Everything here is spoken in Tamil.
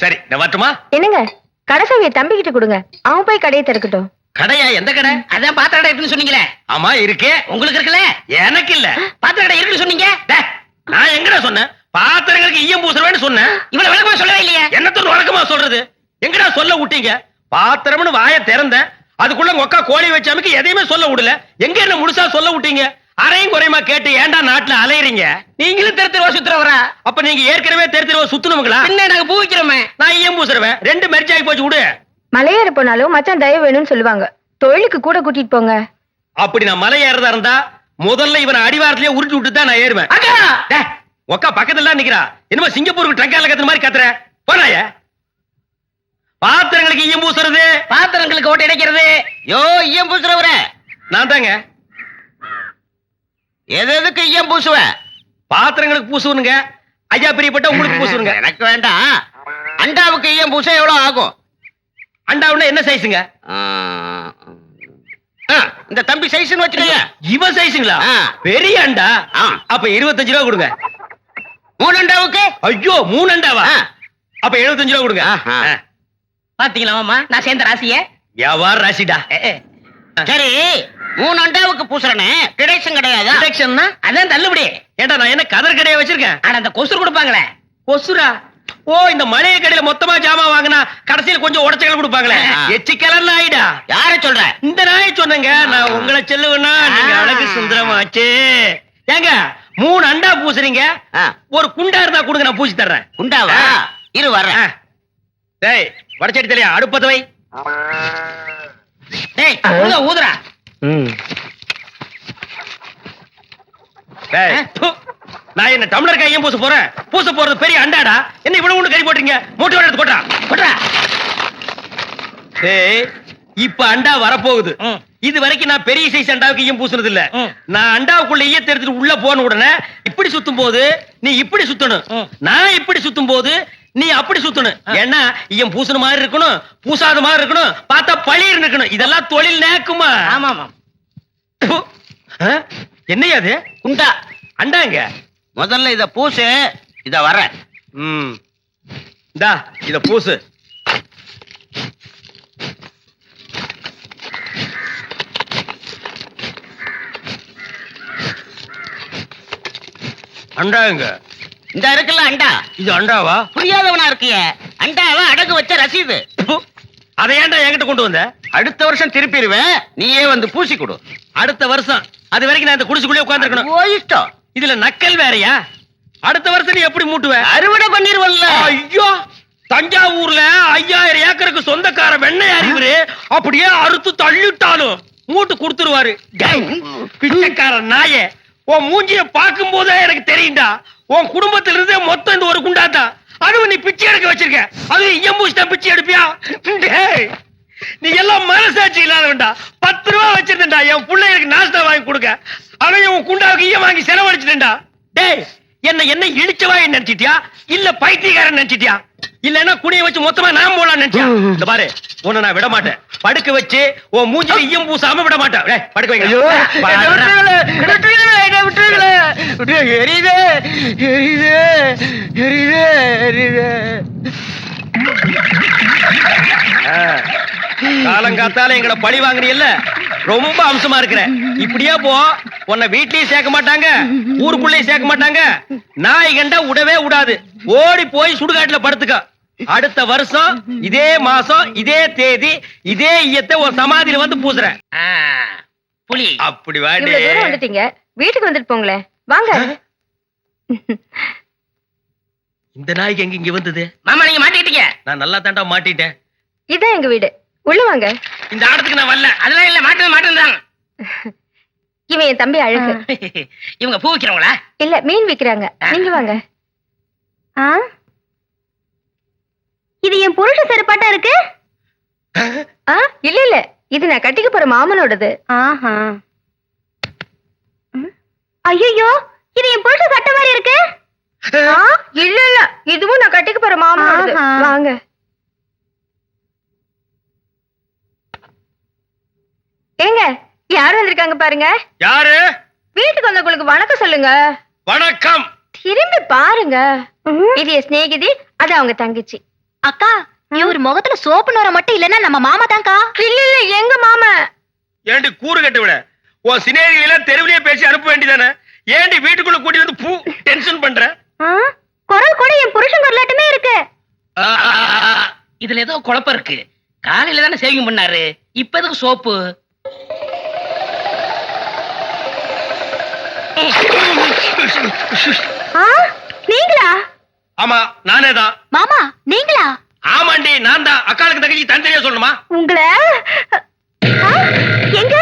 சரி நான் வரட்டுமா? என்னங்க கடைசாவிய தம்பிக்கிட்ட கொடுங்க, அவன் போய் கடையை திறக்கட்டும். கடையா? எந்த கடை? அதான் பாத்திர கடை இருக்குன்னு சொன்னீங்களே. ஆமா இருக்கே. உங்களுக்கு இருக்குல்ல? எனக்கு இல்ல. பாத்திர கடை இருக்குன்னு சொன்னீங்க. நான் எங்கடா சொன்னேன்? பாத்திரங்களுக்கு ஈயம் பூசுறவேன்னு சொன்னேன். இவ்வளவு விளக்கமா சொல்லவே இல்லையே. என்னத்தோட வழக்கமா சொல்றது? எங்கடா சொல்ல விட்டீங்க? பாத்திரம்னு வாயை திறந்தேன், அதுக்குள்ள ஒக்கா கோழி வச்சாமக்கு எதையுமே சொல்ல விடல. எங்க என்ன முழுசா சொல்ல விட்டீங்க? அரையும் குறையுமா கேட்டு ஏன்டா நாட்டுல அலையறீங்க? நீங்களும் தெரு தெருவா சுத்துறவரா? அப்ப நீங்க ஏற்கனவே தெரு தெருவா சுத்துனவங்களா? என்ன நாங்க பூ வைக்கிறோமே. நான் ஈயம் பூசுறவன். ரெண்டு மெர்ஜ் ஆகி போச்சு. விடு. மலையேற போனாலும் மச்சான் தயவு வேணும்னு சொல்லுவாங்க. தொழிலுக்கு கூட கூட்டிட்டு போங்க. அப்படி நான் மலை ஏறதா இருந்தா முதல்ல இவனை அடிவாரத்திலேயே உருட்டி விட்டு தான் நான் ஏறுவேன். ஒக்கா பக்கத்துல தான் நிக்கிறா. என்னமோ சிங்கப்பூருக்கு ட்ரங்கால கத்துற மாதிரி கத்துற. போனாய பாத்திரங்களுக்கு ஈயம் பூசுறது, பாத்திரங்களுக்கு ஓட்டு இடைக்கிறது. யோ ஈயம் பூசுறவர நான் தாங்க. எதுக்கு ஈயம் பூசுவ? பாத்திரங்களுக்கு பூசுவனுங்க. ஐயா பிரியப்பட்ட உங்களுக்கு பூசுவனுங்க. எனக்கு வேண்டாம். அண்டாவுக்கு ஈயம் பூச எவ்வளவு ஆகும்? அண்டாவுன்னா என்ன சைஸுங்க? இந்த தம்பி சைஸ்னு வச்சுக்கோங்க. இவ சைஸுங்களா? பெரிய அண்டா. அப்ப 25 ரூபா கொடுங்க. 3 அண்டாவுக்கு? ஐயோ 3 அண்டாவா? அப்ப 75 ரூபா கொடுங்க. பாத்தீங்களா மாமா, நான் சேர்ந்த ராசிய. வியாபார ராசிடா. சரி 3 அண்டாவுக்கு பூசுறனே டிடக்ஷன் கிடையாது. டிடக்ஷன்னா அதான் தள்ளுபடி. ஏண்டா நான் என்ன கதர் கடையை வச்சிருக்கேன்? ஆனா அந்த கொசுறு கொடுப்பாங்களே. கொசுரா? ஓ, இந்த மளிகை கடையில மொத்தமா ஜாமான் வாங்கினா கடைசியில் கொஞ்சம் உடச்சல் கொடுப்பாங்களே, எச்சி கலர் நாயிடா. யார சொல்ற? இந்த நாயை சொன்னங்க. நான் உங்களை செல்லுவேன்னா நீங்க அழகு சுந்தரமாச்சு. ஏங்க 3 அண்டா பூசுறீங்க, ஒரு குண்டா இருந்தா கொடுங்க, நான் பூசி தர்றேன். குண்டாவா? இரு வர்றேன். டேய் வடச்சடி தலையா, அடுப்பத்த வை. டேய் ஊதுறா. டேய் நான் என்ன டம்ளர் கையும் பூச போறேன்? பூச போறது பெரிய அண்டாடா. என்ன இவ்வளவு ஒண்ணு கறி போட்டீங்க? மூட்டை எடுத்து கொட்டா கொட்டா. டேய் இப்ப அண்டா வரப்போகுது. இது வரைக்கும் நான் பெரிய சைஸ் அண்டாவுக்கு ஈயம் பூசுனது இல்ல. நான் அண்டாவுக்குள்ள ஈயத்தை எடுத்துட்டு உள்ள போன உடனே இப்படி சுத்தும் போது நீ இப்படி சுத்தணும், நான் இப்படி சுத்தும் போது நீ அப்படி சுத்தணும். ஏன்னா ஈயம் பூசுன மாதிரி இருக்கணும், பூசாத மாதிரி இருக்கணும், பார்த்தா பழிர் இருக்கணும். இதெல்லாம் தொழில் நேக்குமா? ஆமா ஆமா. என்னையா அது? குண்டா அண்டாங்க. முதல்ல இத பூசு. இத வர. இந்தா இத பூசு. அண்டாங்க. இந்த இருக்குல்ல அண்டா, இது அண்டாவா? புரியாதவனா இருக்கிய. அண்டாவா அடகு வச்ச ரசீது. அதை ஏன்டா என்கிட்ட கொண்டு வந்த? அடுத்த வருஷம் திருப்பிடுவேன், நீயே வந்து பூசி கொடு. அடுத்த வருஷம்? அது வரைக்கும் நான் இந்த குடிசுக்குள்ளே உட்கார்ந்து இருக்கணும். இஷ்டம். இதுல நக்கல் வேறயா? அடுத்த வருஷம் நீ எப்படி மூட்டுவ? அறுவடை பண்ணிருவல்ல. ஐயோ, தஞ்சாவூர்ல 5000 ஏக்கருக்கு சொந்தக்கார வெண்ணெய் அறிவுரு அப்படியே அறுத்து தள்ளிட்டாலும் மூட்டு கொடுத்துருவாரு. பிச்சைக்கார நாயே, உன் மூஞ்சிய பார்க்கும் போதே எனக்கு தெரியும்டா, உன் குடும்பத்தில இருந்தே மொத்தம் இந்த ஒரு குண்டாதான். அதுவும் நீ பிச்சை எடுக்க வச்சிருக்க. அது எம்பூசிதான் பிச்சை எடுப்பியா? நீ எல்லாம் மனசாட்சி இல்லாதவன்டா. 10 ரூபா வச்சிருந்தா என் பிள்ளைகளுக்கு நாஸ்தா வாங்கி கொடுக்க, அவன் உன் குண்டாவுக்கு ஈயம் வாங்கி செலவழிச்சிட்டா. டேய் என்ன இழிச்சவா நினைச்சிட்டியா, இல்ல பைத்தியக்காரன் நினைச்சிட்டியா, இல்லன்னா குனிய வச்சு மொத்தமா நான் போலாம் நினைச்சியா? இந்த பாரு, உன்னை நான் விட மாட்டேன். படுக்க வச்சு உன் மூஞ்சில ஈயம் பூசாம விட மாட்டேன். படுக்க வைங்க. காலங்காத்தால எங்களை பழி வாங்குறீல்ல, ரொம்ப அம்சமா இருக்கிற. இப்படியே போ, உன்னை வீட்லயும் சேர்க்க மாட்டாங்க, ஊருக்குள்ளேயும் சேர்க்க மாட்டாங்க. நாய் கண்டா விடவே விடாது. ஓடி போய் சுடுகாட்டுல படுத்துக்க. அடுத்த வருஷம் இதே மாசம் இதே தேதி இதே ஈயத்தை ஒரு சமாதியில வந்து பூசுறேன். புலி அப்படி வாடி. வந்துட்டீங்க, வீட்டுக்கு வந்துட்டு போங்களேன். வாங்க. இந்த நாய்க்கு எங்க இங்க வந்தது? மாமா நீங்க மாட்டிக்கிட்டீங்க. நான் நல்லா தாண்டா மாட்டிட்டேன். இதான் எங்க வீடு, உள்ள வாங்க. இந்த ஆடத்துக்கு நான் வரல. அதெல்லாம் இல்ல, மாட்டேன். இவன் என் தம்பி அழகு. இவங்க பூ விக்கிறவங்களா? இல்ல, மீன் விக்கிறாங்க. நீங்க வாங்க. இது என் புருஷ செருப்பாட்டா இருக்கு. இல்ல இல்ல, இது நான் கட்டிக்க போற மாமனோடது. ஐயோ, இது என் புருஷ சட்டை மாதிரி இருக்கு. இல்ல இல்ல, இதுவும் நான் கட்டிக்க போற மாமனோடது. வாங்க. ஏங்க, யாரு வந்திருக்காங்க பாருங்க. யாரு? வீட்டுக்கு வந்தவங்களுக்கு வணக்கம் சொல்லுங்க. வணக்கம். திரும்பி பாருங்க. இது என் சிநேகிதி, அது அவங்க தங்கச்சி. அக்கா இவர் முகத்துல சோப்பு நோர மட்டும் இல்லன்னா நம்ம மாமா தான்க்கா. இல்ல இல்ல, எங்க மாமா. ஏண்டி கூறு கட்டு விட உன் சினேகிகளை தெருவிலேயே பேசி அனுப்ப வேண்டியதானே? ஏண்டி வீட்டுக்குள்ள கூட்டி வந்து பூ டென்ஷன் பண்ற? குரல் கூட என் புருஷன் குரலாட்டுமே இருக்கு. இதுல ஏதோ குழப்பம் இருக்கு. காலையில தானே சேவிங் பண்ணாரு, இப்ப எதுக்கு சோப்பு? நீங்களா? ஆமா நானே தான். மாமா நீங்களா? ஆமாண்டி நான் தான். அக்காளுக்கு தங்கச்சி தனித்தனியா சொல்லணுமா? உங்களை எங்க